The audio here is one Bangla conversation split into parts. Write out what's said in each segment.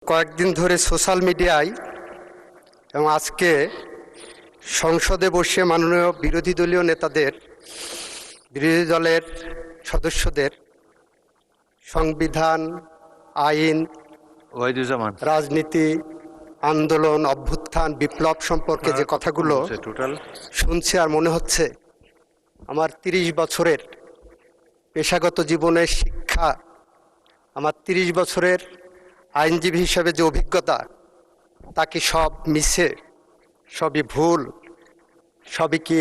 কয়েকদিন ধরে সোশ্যাল মিডিয়ায় এবং আজকে সংসদে বসে মাননীয় বিরোধী দলীয় নেতাদের, বিরোধী দলের সদস্যদের সংবিধান, আইন, ওয়াহিদুজ্জামান রাজনীতি, আন্দোলন, অভ্যুত্থান, বিপ্লব সম্পর্কে যে কথাগুলো টোটাল শুনছি আর মনে হচ্ছে আমার 30 বছরের পেশাগত জীবনের শিক্ষা, আমার 30 বছরের আইনজীবী হিসেবে যে অভিজ্ঞতা, তাকে সব মিছে, সবই ভুল, সবই কি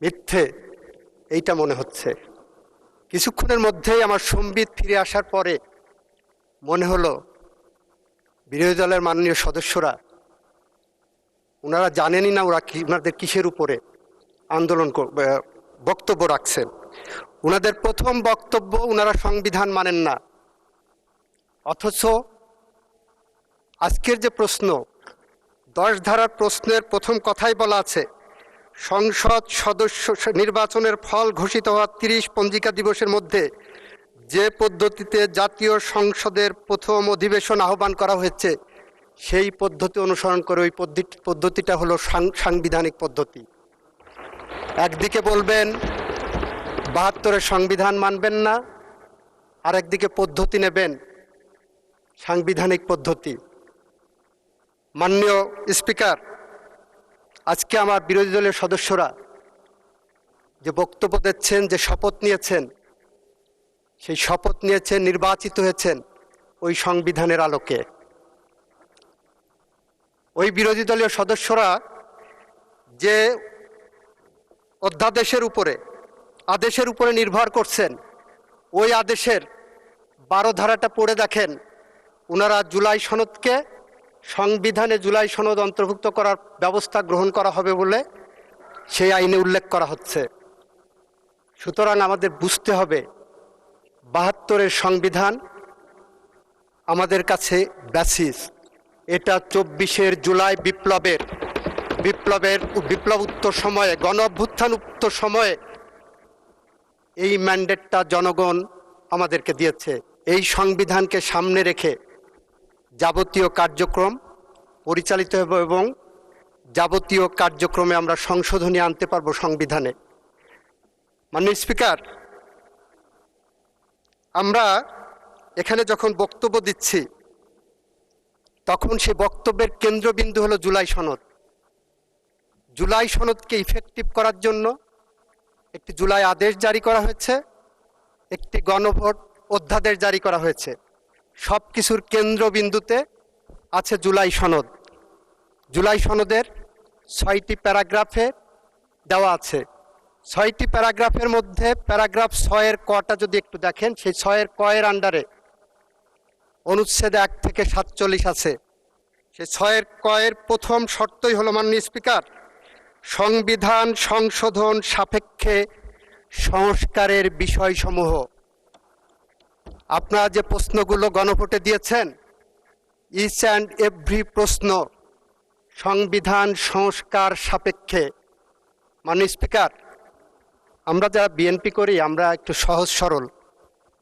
মিথ্যে, এইটা মনে হচ্ছে। কিছুক্ষণের মধ্যেই আমার সম্বিত ফিরে আসার পরে মনে হলো বিরোধী দলের মাননীয় সদস্যরা ওনারা জানেনই না ওনাদের কিসের উপরে আন্দোলন বক্তব্য রাখছেন। ওনাদের প্রথম বক্তব্য ওনারা সংবিধান মানেন না, অথচ আজকের যে প্রশ্ন 10 ধারার প্রশ্নের প্রথম কথাই বলা আছে, সংসদ সদস্য নির্বাচনের ফল ঘোষিত হওয়া 30 পঞ্জিকা দিবসের মধ্যে যে পদ্ধতিতে জাতীয় সংসদের প্রথম অধিবেশন আহ্বান করা হয়েছে সেই পদ্ধতি অনুসরণ করে ওই পদ্ধতিটা হলো সাংবিধানিক পদ্ধতি। একদিকে বলবেন 72-এর সংবিধান মানবেন না, আর একদিকে পদ্ধতি নেবেন সাংবিধানিক পদ্ধতি। মাননীয় স্পিকার, আজকে আমার বিরোধী দলের সদস্যরা যে বক্তব্য দিচ্ছেন, যে শপথ নিয়েছেন, সেই শপথ নিয়েছেন, নির্বাচিত হয়েছেন ওই সংবিধানের আলোকে। ওই বিরোধী দলীয় সদস্যরা যে অধ্যাদেশের উপরে, আদেশের উপরে নির্ভর করছেন, ওই আদেশের 12 ধারাটা পড়ে দেখেন। ওনারা জুলাই সনদকে সংবিধানে জুলাই সনদ অন্তর্ভুক্ত করার ব্যবস্থা গ্রহণ করা হবে বলে সেই আইনে উল্লেখ করা হচ্ছে। সুতরাং আমাদের বুঝতে হবে 72-এর সংবিধান আমাদের কাছে বেসিস। এটা 24-এর জুলাই বিপ্লব উত্তর সময়ে, গণ অভ্যুত্থান উত্তর সময়ে এই ম্যান্ডেটটা জনগণ আমাদেরকে দিয়েছে। এই সংবিধানকে সামনে রেখে যাবতীয় কার্যক্রম পরিচালিত হবে এবং যাবতীয় কার্যক্রমে আমরা সংশোধনী আনতে পারবো সংবিধানে। মাননীয় স্পিকার, আমরা এখানে যখন বক্তব্য দিচ্ছি তখন সেই বক্তব্যের কেন্দ্রবিন্দু হলো জুলাই সনদ। জুলাই সনদকে ইফেক্টিভ করার জন্য একটি জুলাই আদেশ জারি করা হয়েছে, একটি গণভোট অধ্যাদেশ জারি করা হয়েছে। সব কিছুর কেন্দ্রবিন্দুতে আছে জুলাই সনদ। জুলাই সনদের 6টি প্যারাগ্রাফে দেওয়া আছে। 6টি প্যারাগ্রাফের মধ্যে প্যারাগ্রাফ 6-এর কটা যদি একটু দেখেন, সেই 6-এর কয়ের আন্ডারে অনুচ্ছেদ 1 থেকে 47 আছে। সেই 6-এর কয়ের প্রথম শর্তই হলো, মাননীয় স্পিকার, সংবিধান সংশোধন সাপেক্ষে সংস্কারের বিষয়সমূহ। আপনারা যে প্রশ্নগুলো গণভোটে দিয়েছেন, ইচ অ্যান্ড এভরি প্রশ্ন সংবিধান সংস্কার সাপেক্ষে। মাননীয় স্পিকার, আমরা যারা বিএনপি করি আমরা একটু সহজ সরল,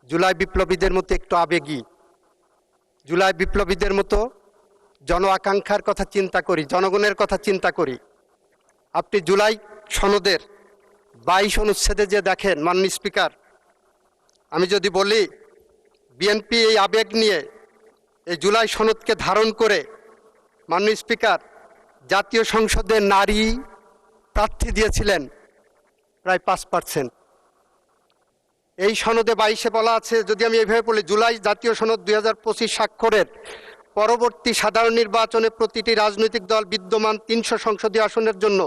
জুলাই বিপ্লবীদের মতো একটু আবেগী, জুলাই বিপ্লবীদের মতো জন আকাঙ্ক্ষার কথা চিন্তা করি, জনগণের কথা চিন্তা করি। আপনি জুলাই সনদের 22 অনুচ্ছেদে যে দেখেন, মাননীয় স্পিকার, আমি যদি বলি বিএনপি এই আবেগ নিয়ে এই জুলাই সনদকে ধারণ করে, মাননীয় স্পিকার, জাতীয় সংসদে নারী প্রার্থী দিয়েছিলেন প্রায় 5%। এই সনদে 22-এ বলা আছে, যদি আমি এইভাবে বলি, জুলাই জাতীয় সনদ 2025 স্বাক্ষরের পরবর্তী সাধারণ নির্বাচনে প্রতিটি রাজনৈতিক দল বিদ্যমান 300 সংসদীয় আসনের জন্য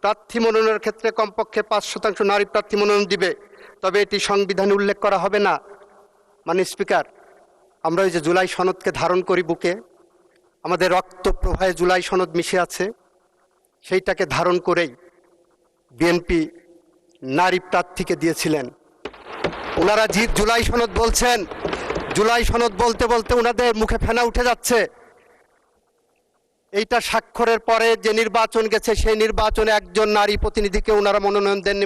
প্রার্থী মনোনয়নের ক্ষেত্রে কমপক্ষে 5% নারী প্রার্থী মনোনয়ন দিবে, তবে এটি সংবিধানে উল্লেখ করা হবে না। মানে স্পিকার, আমরা ওই যে জুলাই সনদকে ধারণ করি বুকে, আমাদের রক্ত প্রবাহে জুলাই সনদ মিশে আছে, সেইটাকে ধারণ করেই বিএনপি নারী প্রার্থীকে দিয়েছিলেন। ওনারা জুলাই সনদ বলছেন, জুলাই সনদ বলতে বলতে ওনাদের মুখে ফেনা উঠে যাচ্ছে। এইটা স্বাক্ষরের পরে যে নির্বাচন গেছে, সেই নির্বাচনে একজন নারী প্রতিনিধিকে ওনারা মনোনয়ন দেননি।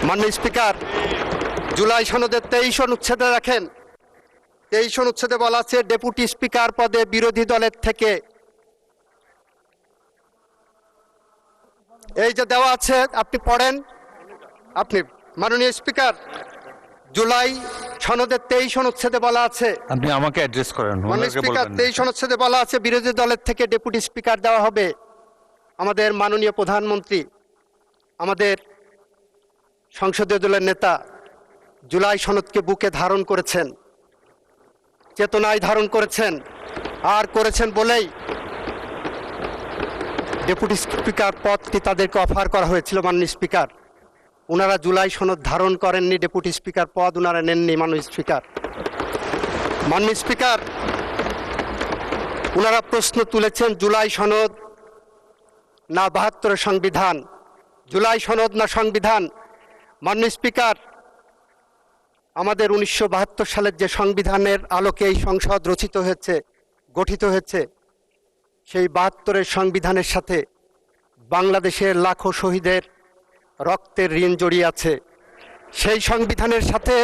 মাননীয় স্পিকার, জুলাই সনদের 23 অনুচ্ছেদে রাখেন, 23 অনুচ্ছেদে বলা আছে ডেপুটি স্পিকার পদে বিরোধী দলের থেকে, এই যে দেওয়া আছে আপনি পড়েন। আপনি মাননীয় স্পিকার, জুলাই সনদের 23 অনুচ্ছেদে বলা আছে, আপনি আমাকে অ্যাড্রেস করেন, মাননীয় ওনাকে স্পিকার, বলবেন না। 23 অনুচ্ছেদে বলা আছে বিরোধী দলের থেকে ডেপুটি স্পিকার দেওয়া হবে। আমাদের মাননীয় প্রধানমন্ত্রী, আমাদের সংসদীয় দলের নেতা জুলাই সনদকে বুকে ধারণ করেছেন, চেতনায় ধারণ করেছেন, আর করেছেন বলেই ডেপুটি স্পিকার পদটি তাদেরকে অফার করা হয়েছিল। মাননীয় স্পিকার, ওনারা জুলাই সনদ ধারণ করেননি, ডেপুটি স্পিকার পদ ওনারা নেননি। মাননীয় স্পিকার, মাননীয় স্পিকার, ওনারা প্রশ্ন তুলেছেন জুলাই সনদ না 72 সংবিধান, জুলাই সনদ না সংবিধান। মাননীয় স্পিকার, আমাদের 1972 সালের যে সংবিধানের আলোকে এই সংসদ রচিত হয়েছে, গঠিত হয়েছে, সেই 72-এর সংবিধানের সাথে বাংলাদেশের লাখো শহীদের রক্তের ঋণ জড়িয়ে আছে। সেই সংবিধানের সাথে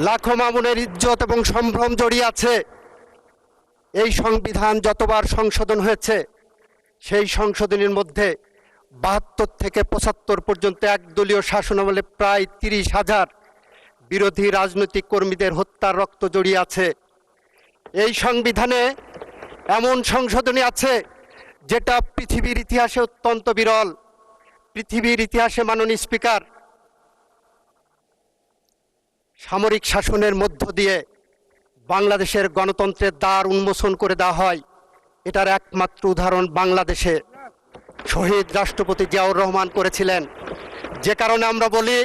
লাখো মামুনের ইজ্জত এবং সম্ভ্রম জড়িয়ে আছে। এই সংবিধান যতবার সংশোধন হয়েছে, সেই সংশোধনের মধ্যে 72 থেকে 75 পর্যন্ত একদলীয় শাসনামলে প্রায় 30,000 বিরোধী রাজনৈতিক কর্মীদের হত্যার রক্ত জড়িয়ে আছে। এই সংবিধানে এমন সংশোধনী আছে যেটা পৃথিবীর ইতিহাসে অত্যন্ত বিরল। পৃথিবীর ইতিহাসে মাননীয় স্পিকার, সামরিক শাসনের মধ্য দিয়ে বাংলাদেশের গণতন্ত্রের দ্বার উন্মোচন করে দেওয়া হয়, এটার একমাত্র উদাহরণ বাংলাদেশে শহীদ রাষ্ট্রপতি জিয়াউর রহমান করেছিলেন। যে কারণে আমরা বলি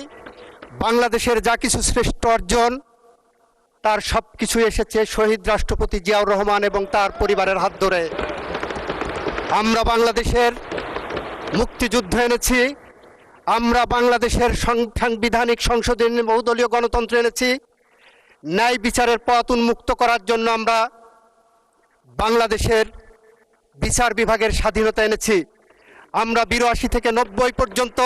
বাংলাদেশের যা কিছু শ্রেষ্ঠ অর্জন, তার সব কিছু এসেছে শহীদ রাষ্ট্রপতি জিয়াউর রহমান এবং তার পরিবারের হাত ধরে। আমরা বাংলাদেশের মুক্তিযুদ্ধ এনেছি, আমরা বাংলাদেশের সাংবিধানিক সংশোধনী বহুদলীয় গণতন্ত্র এনেছি, ন্যায় বিচারের পথ উন্মুক্ত করার জন্য আমরা বাংলাদেশের বিচার বিভাগের স্বাধীনতা এনেছি। আমরা 82 থেকে 90 পর্যন্ত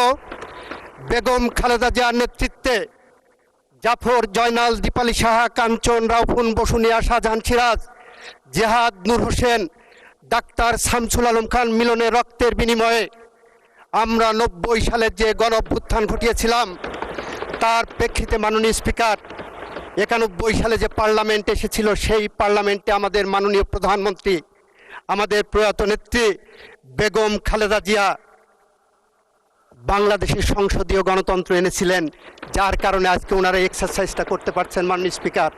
বেগম খালেদা জিয়ার নেতৃত্বে জাফর, জয়নাল, দীপালি সাহা, কাঞ্চন, রাউফুন, বসুনিয়া, শাহজাহান, সিরাজ, জেহাদ, নূর হোসেন, ডাক্তার শামসুল আলম খান মিলনের রক্তের বিনিময়ে আমরা 90 সালের যে গণ অভ্যুত্থান ঘটিয়েছিলাম, তার প্রেক্ষিতে মাননীয় স্পিকার 91 সালে যে পার্লামেন্ট এসেছিল, সেই পার্লামেন্টে আমাদের মাননীয় প্রধানমন্ত্রী, আমাদের প্রয়াত নেত্রী বেগম খালেদা জিয়া বাংলাদেশের সংসদীয় গণতন্ত্র এনেছিলেন, যার কারণে আজকে ওনারা এক্সারসাইজটা করতে পারছেন। মাননীয় স্পিকার,